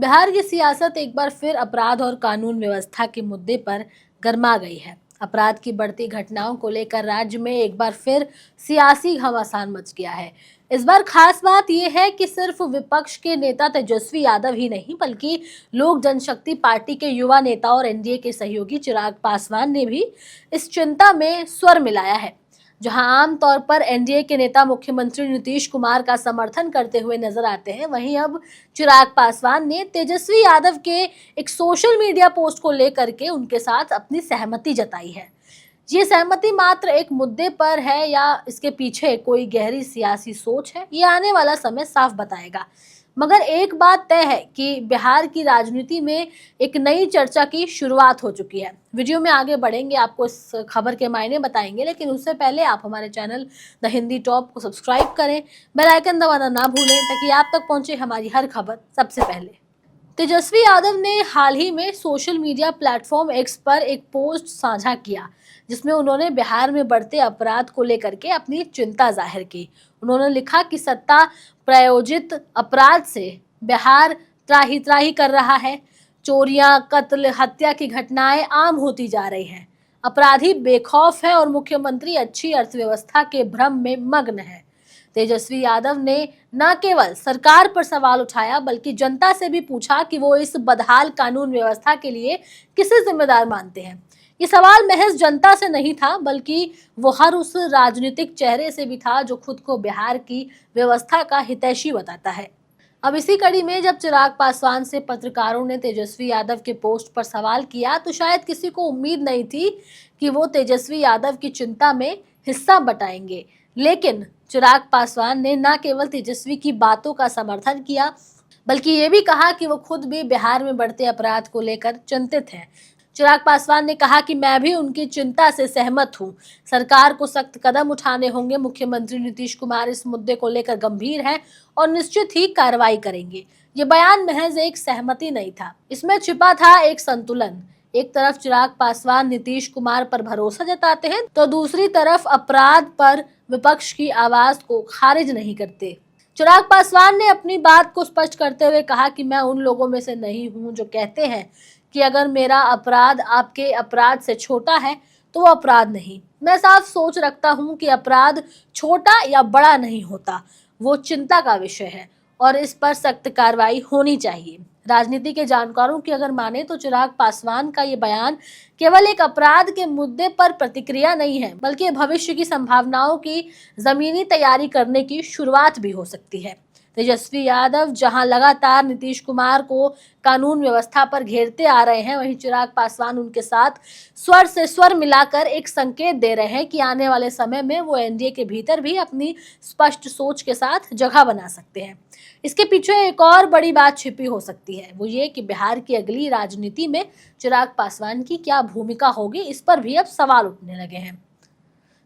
बिहार की सियासत एक बार फिर अपराध और कानून व्यवस्था के मुद्दे पर गर्मा गई है। अपराध की बढ़ती घटनाओं को लेकर राज्य में एक बार फिर सियासी घमासान मच गया है। इस बार खास बात यह है कि सिर्फ विपक्ष के नेता तेजस्वी यादव ही नहीं बल्कि लोक जनशक्ति पार्टी के युवा नेता और एनडीए के सहयोगी चिराग पासवान ने भी इस चिंता में स्वर मिलाया है। जहां आमतौर पर एनडीए के नेता मुख्यमंत्री नीतीश कुमार का समर्थन करते हुए नजर आते हैं, वहीं अब चिराग पासवान ने तेजस्वी यादव के एक सोशल मीडिया पोस्ट को लेकर के उनके साथ अपनी सहमति जताई है। ये सहमति मात्र एक मुद्दे पर है या इसके पीछे कोई गहरी सियासी सोच है, ये आने वाला समय साफ बताएगा। मगर एक बात तय है कि बिहार की राजनीति में एक नई चर्चा की शुरुआत हो चुकी है। वीडियो में आगे बढ़ेंगे, आपको इस खबर के मायने बताएंगे, लेकिन उससे पहले आप हमारे चैनल द हिंदी टॉप को सब्सक्राइब करें, बेल आइकन दबाना ना भूलें ताकि आप तक पहुंचे हमारी हर खबर सबसे पहले। तेजस्वी यादव ने हाल ही में सोशल मीडिया प्लेटफॉर्म एक्स पर एक पोस्ट साझा किया, जिसमें उन्होंने बिहार में बढ़ते अपराध को लेकर के अपनी चिंता जाहिर की। उन्होंने लिखा कि सत्ता प्रायोजित अपराध से बिहार त्राही त्राही कर रहा है। चोरियां, कत्ल, हत्या की घटनाएं आम होती जा रही हैं। अपराधी बेखौफ है और मुख्यमंत्री अच्छी अर्थव्यवस्था के भ्रम में मग्न है। तेजस्वी यादव ने न केवल सरकार पर सवाल उठाया बल्कि जनता से भी पूछा कि वो इस बदहाल कानून व्यवस्था के लिए किसे जिम्मेदार मानते हैं। ये सवाल महज जनता से नहीं था बल्कि वो हर उस राजनीतिक चेहरे से भी था जो खुद को बिहार की व्यवस्था का हितैषी बताता है। अब इसी कड़ी में जब चिराग पासवान से पत्रकारों ने तेजस्वी यादव के पोस्ट पर सवाल किया तो शायद किसी को उम्मीद नहीं थी कि वो तेजस्वी यादव की चिंता में हिस्सा बटाएंगे। लेकिन चिराग पासवान ने न केवल तेजस्वी की बातों का समर्थन किया बल्कि ये भी कहा कि वो खुद भी बिहार में बढ़ते अपराध को लेकर चिंतित हैं। चिराग पासवान ने कहा कि मैं भी उनकी चिंता से सहमत हूं। सरकार को सख्त कदम उठाने होंगे। मुख्यमंत्री नीतीश कुमार इस मुद्दे को लेकर गंभीर हैं और निश्चित ही कार्रवाई करेंगे। ये बयान महज एक सहमति नहीं था, इसमें छिपा था एक संतुलन। एक तरफ चिराग पासवान नीतीश कुमार पर भरोसा जताते हैं तो दूसरी तरफ अपराध पर विपक्ष की आवाज को खारिज नहीं करते। चिराग पासवान ने अपनी बात को स्पष्ट करते हुए कहा कि मैं उन लोगों में से नहीं हूं जो कहते हैं कि अगर मेरा अपराध आपके अपराध से छोटा है तो वो अपराध नहीं। मैं साफ सोच रखता हूं कि अपराध छोटा या बड़ा नहीं होता, वो चिंता का विषय है और इस पर सख्त कार्रवाई होनी चाहिए। राजनीति के जानकारों की अगर माने तो चिराग पासवान का ये बयान केवल एक अपराध के मुद्दे पर प्रतिक्रिया नहीं है बल्कि भविष्य की संभावनाओं की जमीनी तैयारी करने की शुरुआत भी हो सकती है। तेजस्वी यादव जहां लगातार नीतीश कुमार को कानून व्यवस्था पर घेरते आ रहे हैं, वहीं चिराग पासवान उनके साथ स्वर से स्वर मिलाकर एक संकेत दे रहे हैं कि आने वाले समय में वो एनडीए के भीतर भी अपनी स्पष्ट सोच के साथ जगह बना सकते हैं। इसके पीछे एक और बड़ी बात छिपी हो सकती है, वो ये कि बिहार की अगली राजनीति में चिराग पासवान की क्या भूमिका होगी, इस पर भी अब सवाल उठने लगे हैं।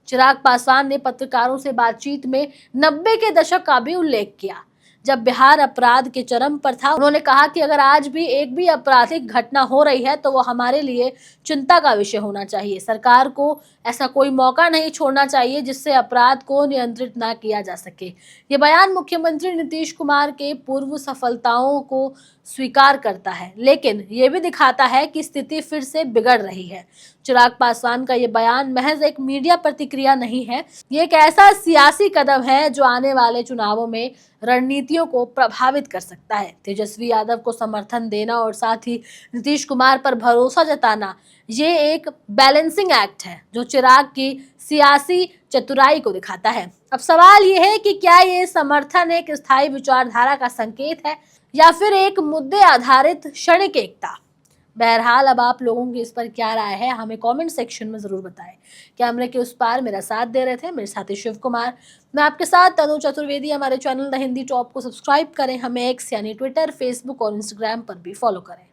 चिराग पासवान ने पत्रकारों से बातचीत में 90 के दशक का भी उल्लेख किया, जब बिहार अपराध के चरम पर था। उन्होंने कहा कि अगर आज भी एक भी आपराधिक घटना हो रही है तो वो हमारे लिए चिंता का विषय होना चाहिए। सरकार को ऐसा कोई मौका नहीं छोड़ना चाहिए जिससे अपराध को नियंत्रित ना किया जा सके। ये बयान मुख्यमंत्री नीतीश कुमार के पूर्व सफलताओं को स्वीकार करता है, लेकिन ये भी दिखाता है कि स्थिति फिर से बिगड़ रही है। चिराग पासवान का ये बयान महज एक मीडिया प्रतिक्रिया नहीं है, ये एक ऐसा सियासी कदम है जो आने वाले चुनावों में रणनीतियों को प्रभावित कर सकता है। तेजस्वी यादव को समर्थन देना और साथ ही नीतीश कुमार पर भरोसा जताना, ये एक बैलेंसिंग एक्ट है जो चिराग की सियासी चतुराई को दिखाता है। अब सवाल ये है कि क्या ये समर्थन एक स्थायी विचारधारा का संकेत है या फिर एक मुद्दे आधारित क्षणिक एकता। बहरहाल अब आप लोगों की इस पर क्या राय है, हमें कमेंट सेक्शन में जरूर बताएं। कैमरे के उस पार मेरा साथ दे रहे थे मेरे साथी शिव कुमार, मैं आपके साथ तनु चतुर्वेदी। हमारे चैनल द हिंदी टॉप को सब्सक्राइब करें, हमें एक्स यानी ट्विटर, फेसबुक और इंस्टाग्राम पर भी फॉलो करें।